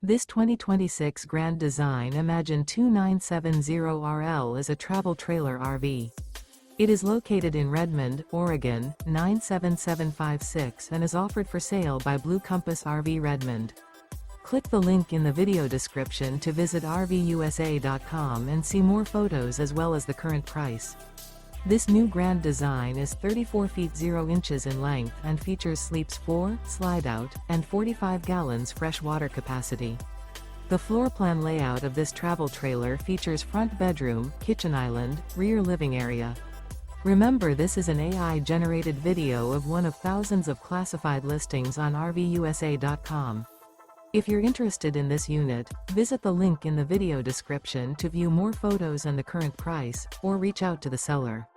This 2026 Grand Design Imagine 2970RL is a travel trailer RV. It is located in Redmond, Oregon, 97756 and is offered for sale by Blue Compass RV Redmond. Click the link in the video description to visit RVUSA.com and see more photos as well as the current price. This new Grand Design is 34 feet 0 inches in length and features sleeps 4, Slideout, and 45 gallons fresh water capacity. The floor plan layout of this travel trailer features front bedroom, kitchen island, rear living area. Remember, this is an AI-generated video of one of thousands of classified listings on RVUSA.com. If you're interested in this unit, visit the link in the video description to view more photos and the current price, or reach out to the seller.